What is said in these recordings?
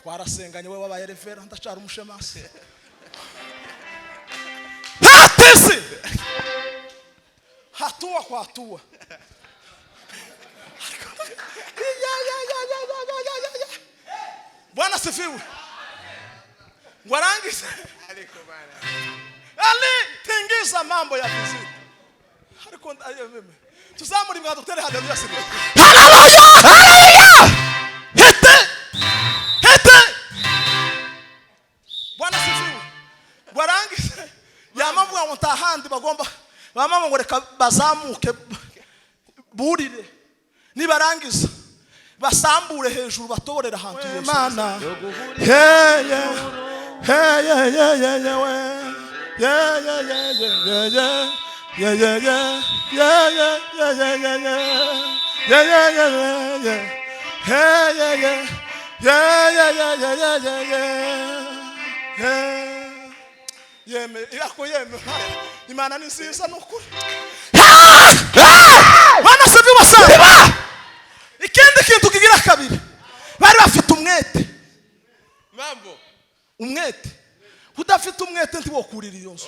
twarasenganye we wabaye revera ndacara umushemasi hatese hatua kwa hatua Bwana sifiwe Ngwarangize aliko bana ali tingiza mambo ya vizuri aliko mimi tuzamuri mwa Dr. Haleluya sifiwe haleluya hete Bwana sifiwe Ngwarangize ya mambo ya mutahandi bagomba bamama ngo reka bazamuke burire nibarangiza basambure hejuru batoborera hantu Imana yeme yako yeme Imana ni nziza nukuri Bana sebi wasanga ikindi kintu kigira kabiri bari bafite umwete mambo umwete udafite umwete ndi wokurira iyo nso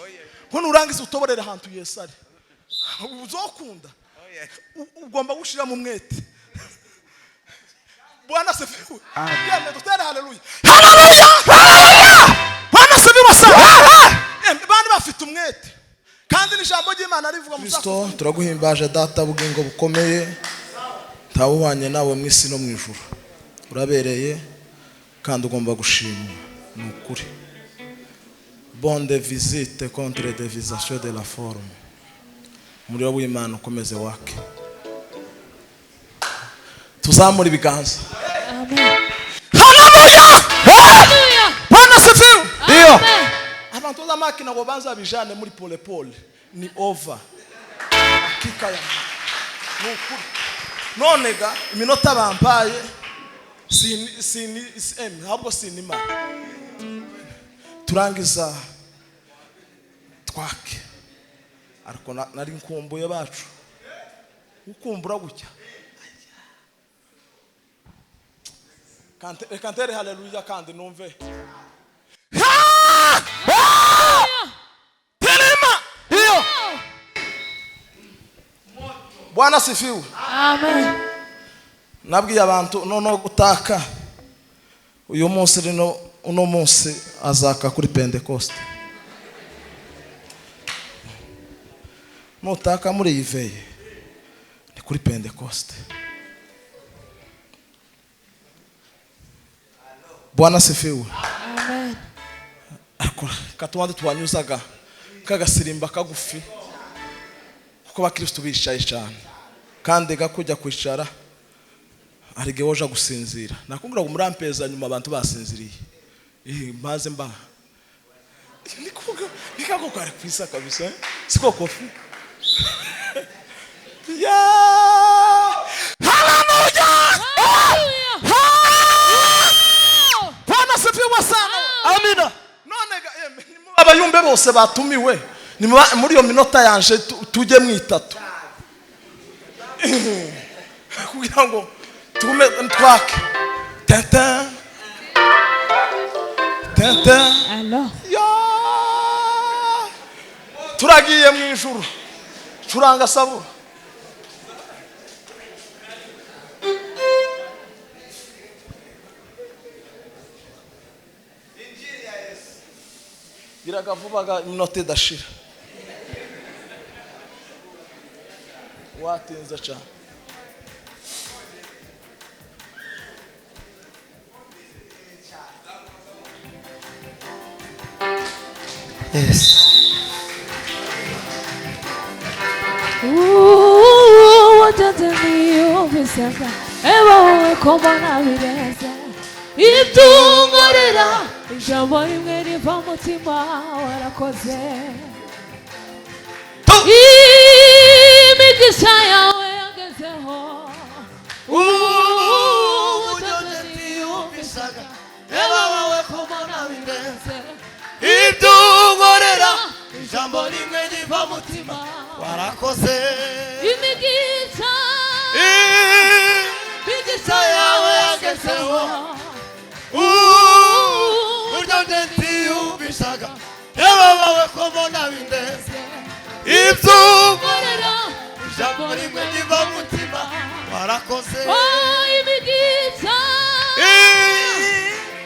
ko nurangiza utoborera hantu Yesu ari uzokunda ugomba gushira mu mwete Bwana sifiwe yeme Dr. Haleluya haleluya Bwana sebi wasanga bandi bafite umwete kandi n'ijambo ry'Imana rivuga mu Kristo turaguhimbaje data bugingo bukomeye ntawubanye nawe mu isi no mu ijuru urabereye kandi ugomba gushimwa n'ukuri bonne visite contre dévisation de la forme muri w'Imana ukomeze wake tuzamura ibiganza amen haleluya Bwana sifiwe ndio abantu za makina ngo banza bijane muri pole pole ni over hakika ya n'ukuri nonega iminota bampaye ahubwo sinima turangiza twake ariko nari nkumbuye bacu ukumbura gutya kantere haleluya kandi numve Bwana sifiwe amen nabwiye abantu nono gutaka uyu munsi rino uno munsi azaka kuri Pentecost mutaka muri Veill ni kuri Pentecost Bwana sifiwe amen akora katwande twanyuzaga kagasirimba kagufi kuko bakristo bishaye cyane kandi gakujya kwicara arige woja gusinzira nakubwira ngo murampeza nyuma abantu basinziriye maze mba nikago kare kwisa kabisa siko kofi ya haleluya Bwana sifiwe sana amina none abayumbe bose batumiwe ni muri yo minota yanje tujye mwitatu kugira ngo tume twake tata allo ya turagiye mu ijuru curanga sabu injiri ya Yesu biragavubaga minota dashira watinza cyane yes watataniyo bisaka ebawe komana bireza ibtungorera ijambo rimwe riva mutima warakoze imigisha yawe yagezeho watataniyo bisaka ebawe komana bireza ibtungorera ijambo rimwe riva mutima warakoze imigisha yawe yagezeho ndetiyumvishaga yababawe ko mbona bindeze ibyo unkorera ijambo rimwe riva mu mutima warakoze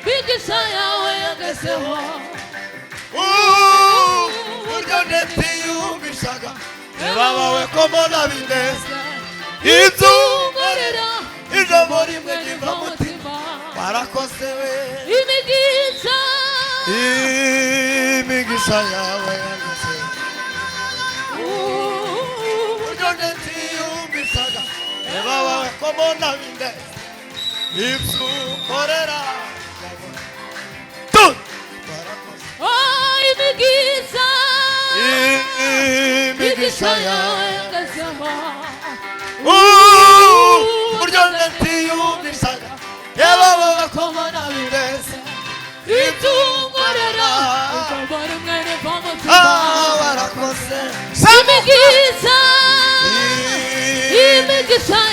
imigisha yawe yagezeho uburyo ndetiyumvishaga yababawe ko mbona bindeze ibyo unkorera ijambo rimwe riva mu mutima warakoze we imigisha yawe yagezeho uburyo ndetiyumvishaga yababawe ko mbona bindeze ibyo unkorera imigisha yawe yagezeho uburyo ndetiyumvishaga yababawe ko mbona bindeze ibyo unkorera ijambo rimwe riva mu mutima warakoze imigisha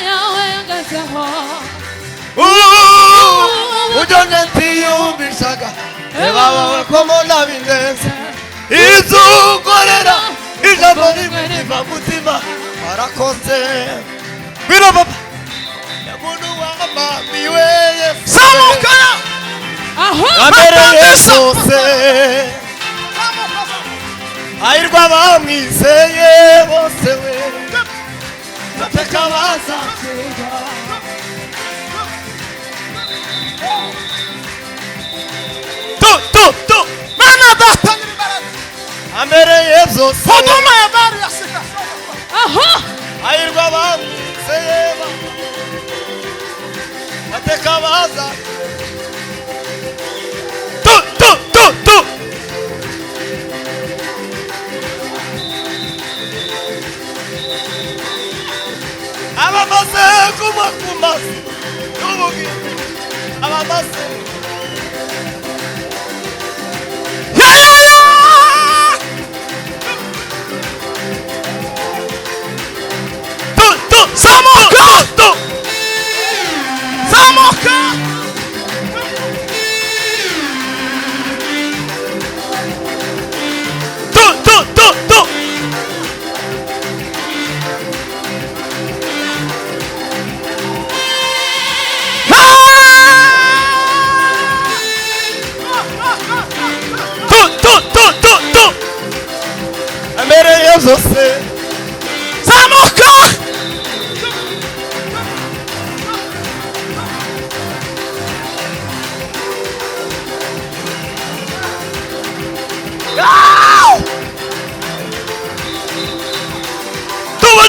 yawe yagezeho uburyo ndetiyumvishaga yababawe ko mbona bindeze ibyo unkorera ijambo rimwe riva mu mutima warakoze bino papa yamuntu wamamiwe Yesu amereye zose ahirwa bamwizeye bose we bateka bazakirwa mana data amereye zose huduma ya bari yasika ahirwa bamwizeye bateka bazakirwa abamaze kumakumazi n'ubugi abamaze zamuka zamuka amereye zose zamuka Tuwa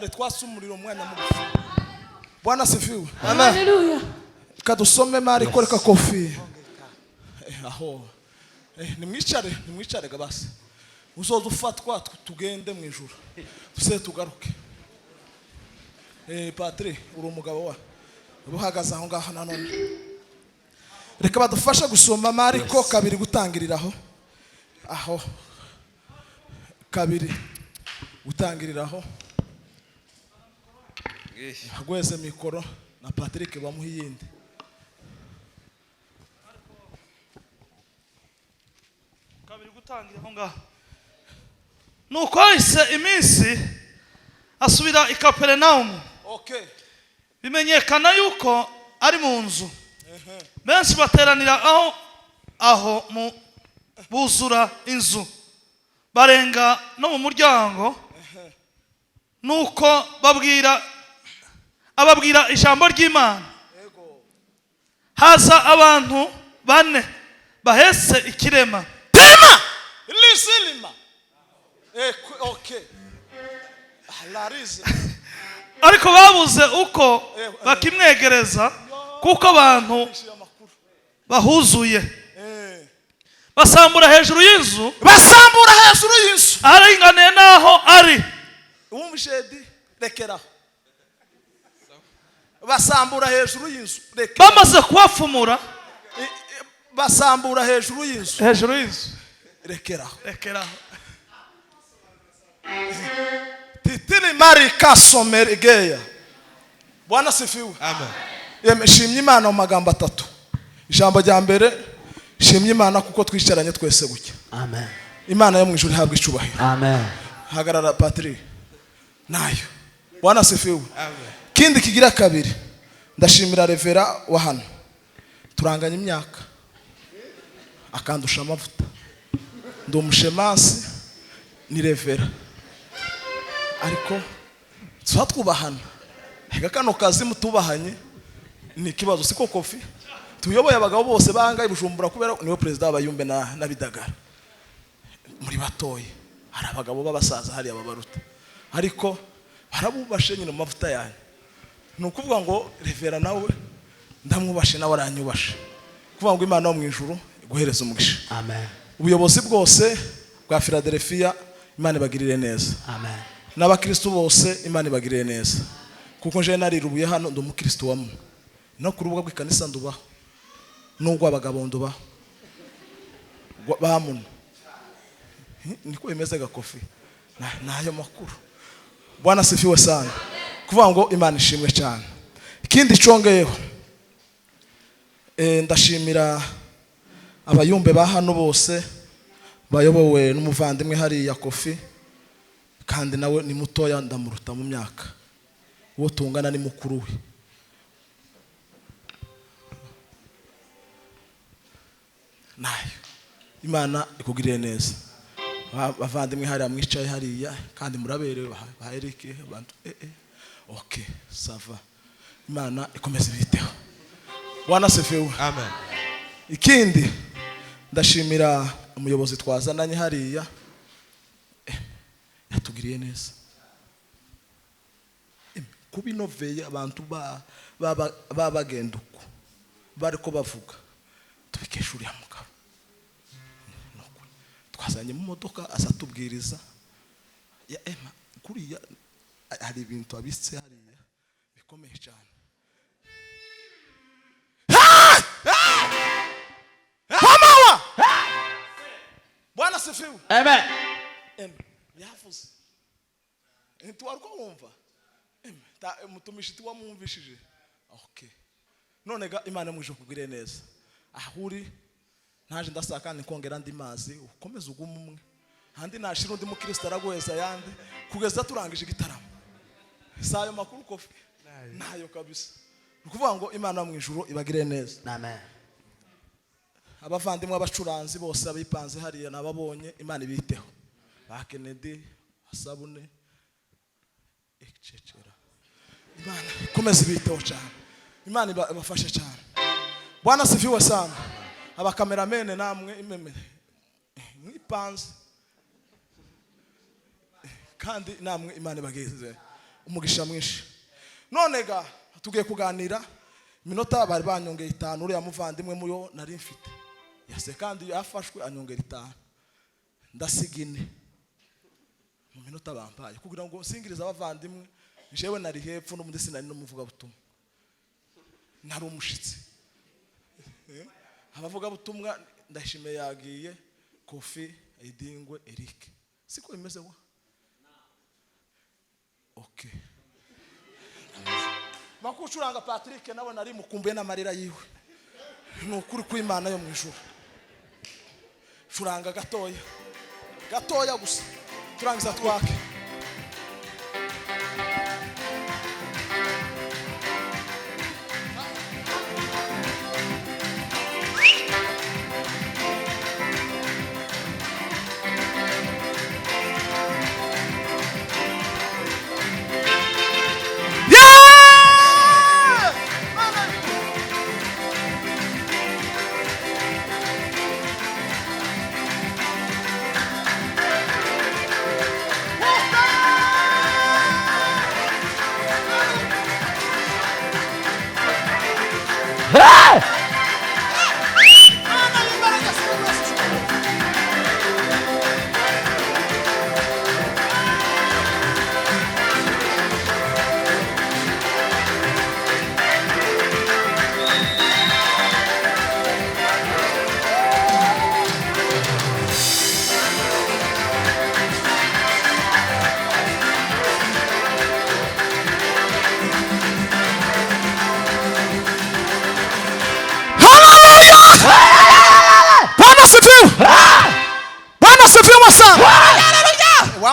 twasumurira umwana mugufi. Bwana sifiwe. Haleluya. Kadusome mari koreka kofi. Aho. Nimwicare gabase. Uzoza ufatwa tugende mu ijuru. Tuse tugaruke. Patri uri umugabo wa. Uruhagaze aho ngaho nanone. Reka badufasha gusoma mari ko kabiri gutangiriraho. Aho. Kabiri gutangiriraho. Hagweze mikoro na Patrick bamuhiyinde. Kabiri gutangiraho ngaho. Nuko ise iminsi asubira i Kaperinaumu. Okay. Bimenyekana yuko ari mu nzu. Benshi bateranira aho mu buzura inzu. Barenga no mu muryango. Nuko ababwira ijambo ry'Imana. Haza abantu bane bahese ikirema Tema! Lisilima. Okay. Alarize. ariko babuze uko bakimwegereza kuko abantu bahuzuye basambura hejuru y'inzu aringaniye naho ari Umshedi rekeraho. Basambura hejuru y'inzu. bamaze kuhafumura Basambura hejuru y'inzu. rekeraho Titiri marika somergeya. Bwana sifiwe. Amen. Shimye Imana mu magambo atatu. Ijambo rya mbere, shimye Imana kuko twicaranye twese gutya. Amen. Imana yo mu ijuru ihabwa icubahiro. Amen. Hagarara Patrick. Nayo. Bwana sifiwe. Amen. Kindi kigira kabiri. Ndashimira Revera wa hano. Turanganya imyaka. Akandusha amavuta. Ndi umushemasi ni Revera. Ariko twatwubahana. Hega kano kazi mutubahanye ni kibazo siko kofi. Tuyoboye abagabo bose banga Ibujumbura kubera niwe president w'abayumbe na bidagara. Muri batoye hari abagabo b'abasaza hari ababaruta. Ariko barabubashe nyine mavuta yanyu. Nukuvuga ngo Revera nawe ndamwubashe nawe aranyubashe. Kuvuga ngo Imana yo mu ijuru guhereza umugisha. Amen. Ubuyobozi bwose bwa Philadelphia Imana ibagirire neza. Amen. N'abakristo bose Imana ibagirire neza. Kuko nje narirubuye hano ndi umukristo wamwe. No ku rubuga rw'ikanisa ndubaho. Nubwo abagabo ndubaho. Bamuno. Niko bimeze gakofi. Nayo makuru. Bwana sifiwe sana. Kuvuga ngo Imana ishimwe cyane. Ikindi congeyeho. Ndashimira abayumbe ba hano bose bayobowe n'umuvandimwe hari ya kofi kandi nawe ni mutoya ndamuruta mu myaka. Uwo tungana ni mukuru we. Nayo Imana ikugirire neza. Bavandimwe hari amwicaye hariya kandi muraberewe bahereke abantu okay sava. Imana ikomeze biteho. Bwana sifiwe. Amen. Ikindi ndashimira umuyobozi twazananye hariya yatugiriye neza. Kubi no Veill abantu bagenduko bariko bavuga tubikeshuri ya mugabo. Twazanye mu modoka asatubwiriza ya ema kuriya hari ibintu abitse hariya bikomeye cyane. Mama! Bwana sifiwe. Amen. Yavuze. Ntiwariko wumva. Mutumishi tiwamwumvishije. Okay. None ga Imana muje kugire neza. Ahuri ntaje ndasaka ni kongera ndi mazi ukomeza ugumumwe. Handi nashira undi mukristo aragoheza yandi kugeza turangije igitaramo. Sayo makuru kofi. Nayo kabisa. Ukuvuga ngo Imana mu ijuru ibagire neza. Amen. Abavandimwe abacuranzi bose abipanze hariya nababonye Imana ibiteho. Ba Kennedy asabune ekcecera. Imana komeza ibiteho cyane. Imana ibafashe cyane. Bwana sifiwe sana. Aba cameramen namwe imeme mwipanze kandi namwe Imana ibageze umugisha mwinshi. None ga tugiye kuganira minota bari banyongeye 5 uri yamuvandimwe muyo nari mfite. Yase kandi yafashwe anyongera 5. Ndasigine. Mu minota bampaye kugira ngo singiriza abavandimwe jewe nari hepfo no muri sinari no muvuga butumwa. Nari umushitsi. Abavuga butumwa ndashime yagiye Kofi Edingwe Eric. Siko bimeze wa? Okay. Bakucuranga Patrick nawe nari mukumbuye n'amarira yiwe. Nukuri kw'Imana yo mu ijuru. Curanga gatoya. Gatoya gusa. Turangiza twake.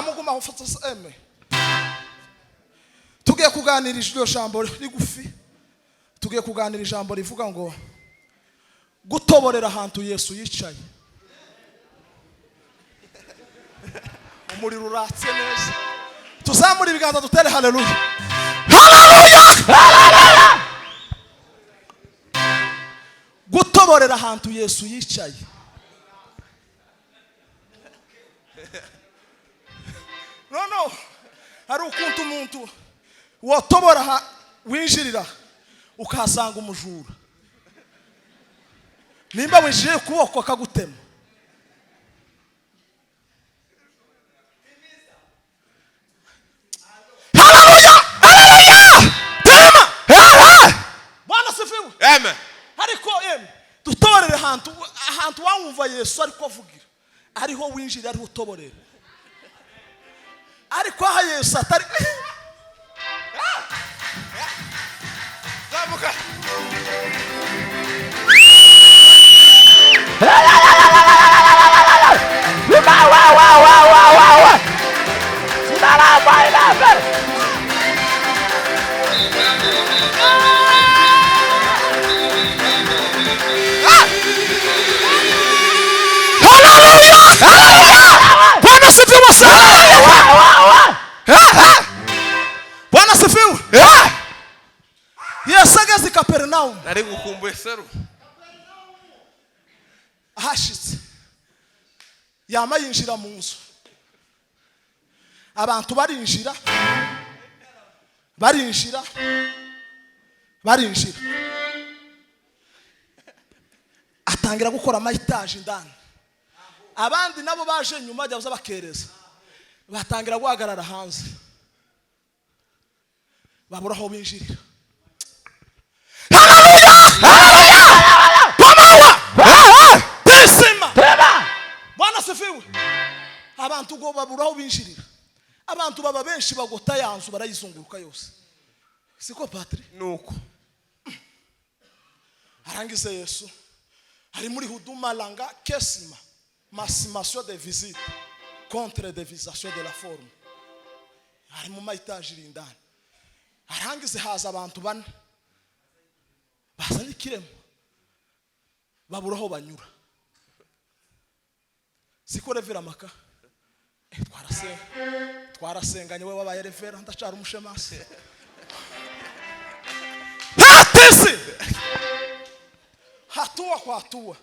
mugumaho ufata eme. Tugiye kuganira iryo jambo rigufi. Tugiye kuganira ijambo rivuga ngo gutoborera ahantu Yesu yicaye. Umuriro uratse neza. Tuzamura ibiganza dutere haleluya. Haleluya. Gutoborera ahantu Yesu yicaye. No. Hari ukuntu umuntu watobora winjirira ukahasanga umujura. Nimba winjiye kuboko akagutema. Haleluya! Tema! Bwana sifiwe. Amen. Ariko dutoborere ahantu wumva Yesu ariko avugira. Ariho winjira ariho utoborera. Ariko aha Yesu atari Zamuka. Bwana sifiwe sana. Bwana sifiwe. Yesu ageze Kapernaum. Nari gukumbuye seru. Ahashitse. Yama yinjira mu nzu. Abantu barinjira. Atangira gukora amayitaje indani. Abandi nabo baje nyuma byabuza bakereza. Batangira guhagarara hanze. Babura aho binjirira. Haleluya! Haleluya! Pisima! Bwana sifiwe. Abantu go babura aho binjirira. Abantu baba benshi bagota yanzu barayizunguruka yose. Siko patri? Nuko. Arangize Yesu. Ari muri huduma langa kesima. Massimisation des visites contre dévisation de la forme. Ari mu mayitaje indani. Arangize haza abantu bane. Bazanye kiremo. Babura aho banyura. Siko revera maka. Twarasenganye we wabaye revera ndacara umushemasi. Hatese. Hatua kwa hatua.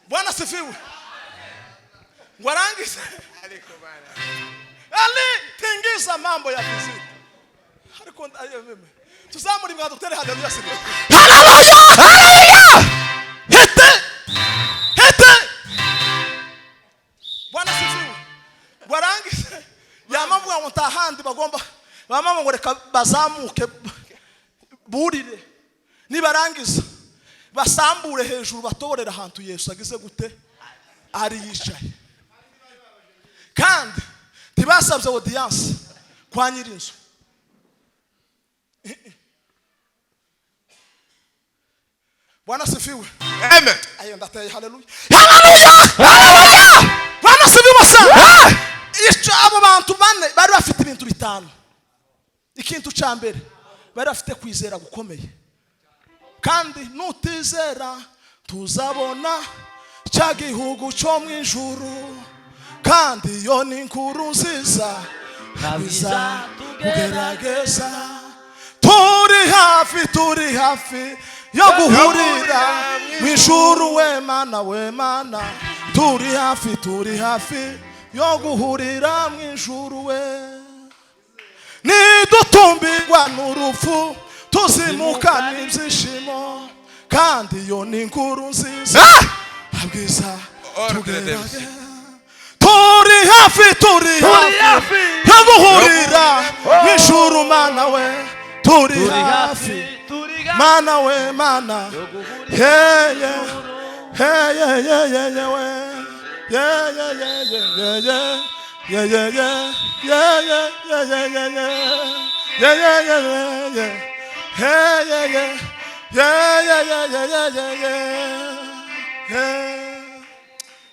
Bwana sifiwe. Warangiza. Tingiza mambo ya vizuri. Ariko meme. Tuzamuri mwa Dr. Haleluya sifiwe. Haleluya! Hete. Bwana sifiwe. Warangiza. Yamamvu ya mutahandi bagomba bamama ngo reka bazamuke burire. Nibarangiza basambure hejuru batoborera ahantu Yesu agize gute ari yicaye. Kandi tibasabye audience kwa nyirinzu. Bwana sifiwe. Amen. Ayo ndateye haleluya. Bwana sifiwe sana. Abo bantu bane bari bafite ibintu bitanu. Ikintu cyambere bari bafite kwizera gukomeye. Kandi nutizera tuzabona cya gihugu cyo mu ijuru. Kandi yo ni inkuru nziza biza tugerageza. Turi hafi yo guhurira mu ijuru we mana. Turi hafi yo guhurira mu ijuru we. Nidutumbirwa n'urupfu tuzimuka n'ibyishimo. Kandi yo ni inkuru nziza abwiza tugerageza. Turi hafi yo guhurira mu ijuru mana we. Turi hafi mana we mana. Hey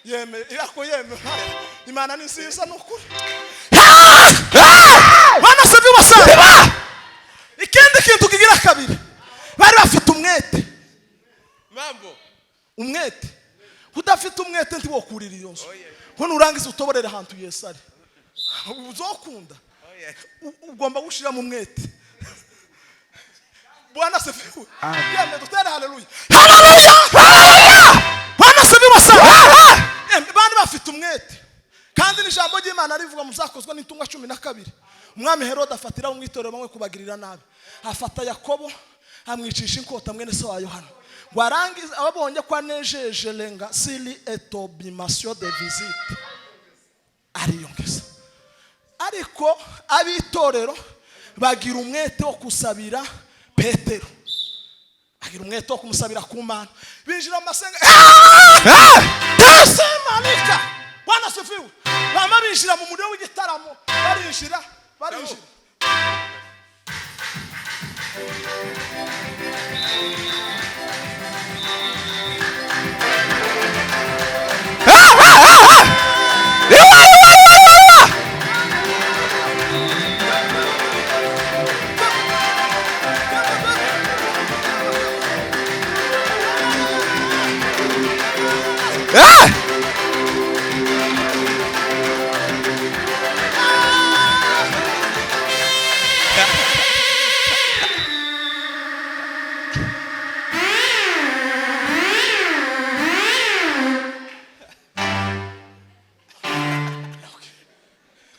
yeme yako yeme imana ni nziza nukuri bana se bibasaba ikindi kintu kigira kabiri bari bafite umwete mambo umwete udafite umwete ntiwokurira iyo nzu hano urangiza utoborera ahantu Yesu ari uzokunda ugomba gushira mu mwete Bwana sifiwe yeme dutera haleluya bana se bibasaba bana bafite umwete kandi n'ijambo ry'Imana rivuga muzakozwa n'intumwa 12 umwami Herode afatira umwitorero bamwe kubagirira nabi afata Yakobo amwicisha inkota mwene se wa Yohana warangiza ababonye kwa nejeje lenga sili etobimation de visite ariyongeza ariko abitorero bagira umwete wo kusabira Petero bagira umwete wo kumusabira ku Mana binjira mu masenga Manika Bwana sifiwe bama binjira mu muriro w'igitaramo barinjira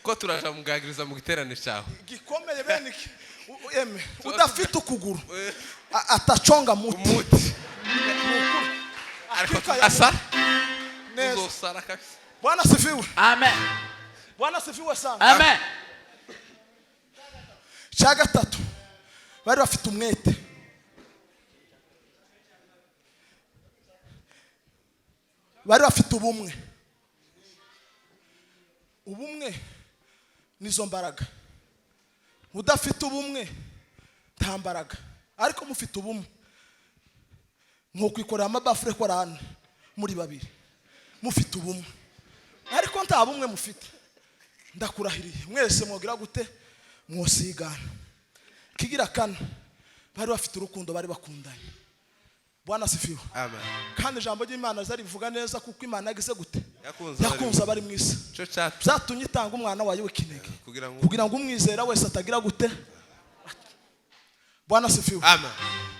ko turaja mugagiriza mu giterane cyawe gikomeye beniki eme udafite ukuguru atachonga muti asa neza uzosara kabisa Bwana sifiwe Amen. Bwana sifiwe sana Amen. cya gatatu bari bafite umwete bari bafite ubumwe nizo mbaraga udafite ubumwe nta mbaraga ariko mufite ubumwe nko kwikorera amabafure korane muri babiri mufite ubumwe ariko nta bumwe mufite ndakurahiriye mwese mwogira gute mwosigana kigira kana bari bafite urukundo bari bakundanye Bwana sifiwe amen kandi ijambo ry'Imana zarivuga neza kuko Imana yagize gute yakunze abari mwisi cyo cyatu zatumye itanga umwana wayo w'ikinege kugira ngo umwizera wese atagira gute Bwana sifiwe amen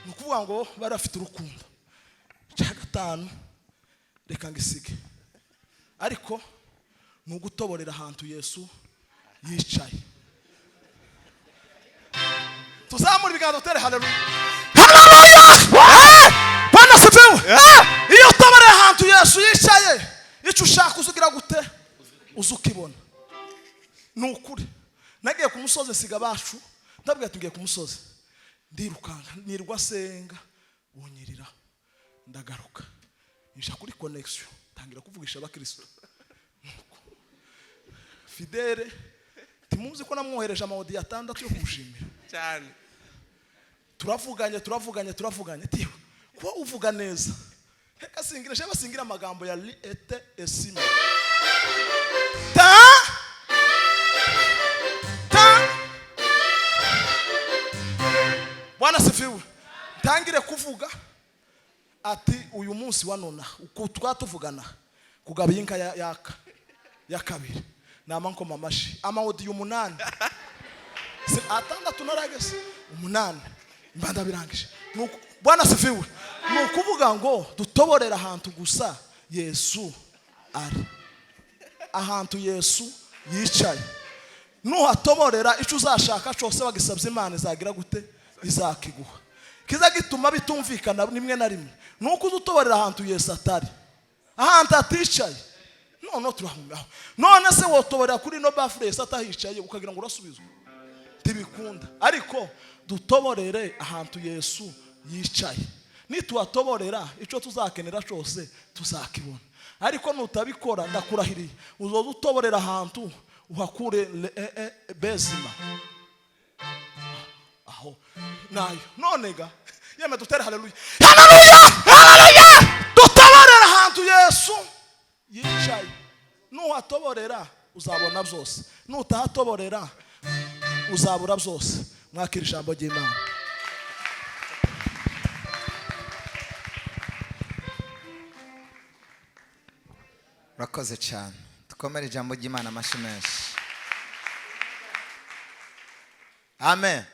nukuvuga ngo bari bafite urukundo cya gatanu reka ngisige ariko nugutoborera ahantu Yesu yicaye tuzamura ibiganza tere haleluya Bwana sifiwe iyo utoborera ahantu Yesu yicaye icyo ushaka uzugira gute uzukibona nukuri nagiye ku musozi siga bacu ndabwiye tugiye ku musozi ndirukanga nirwa senga bunyirira ndagaruka nisha kuri connection tangira kuvugisha abakristo Fidele timuzi ko namwohereje amawodi ya 6 yo kumushimira cyane turavuganye tiyo ko uvuga neza reka singira sheba singira amagambo ya li ete esime ta Bwana sifiwe tangire kuvuga ati uyu munsi wa nona uko twatuvugana kugaba inka ya kabiri namanko mamashi amawodi y'umunani atandatu naragese umunani mbanda birangije Bwana sifiwe nukuvuga ngo dutoborera ahantu gusa Yesu ari ahantu Yesu yicaye nuhatoborera icyo uzashaka cyose bagisabye Imana izagira gute izakiguha kiza gituma bitumvikana nimwe na rimwe nuko udutoborera ahantu Yesu atari ahantu aticaye none turahumyaho none se wotoborera kuri no bafure Yesu atahicaye ukagira ngo urasubizwe tibikunda ariko dutoborere ahantu Yesu yicaye nituwatoborera icyo tuzakenera cyose tuzakibona ariko nutabikora ndakurahiriye uzoza utoborera ahantu uhakure bezima aho nayo nonega yeme dutere haleluya dutoborera ahantu ahantu Yesu yicaye nuhatoborera uzabona byose, nutahatoborera uzabura byose. Mwakira ijambo ry'Imana. Urakoze cyane. Dukomere ijambo ry'Imana amashyi menshi. Amen.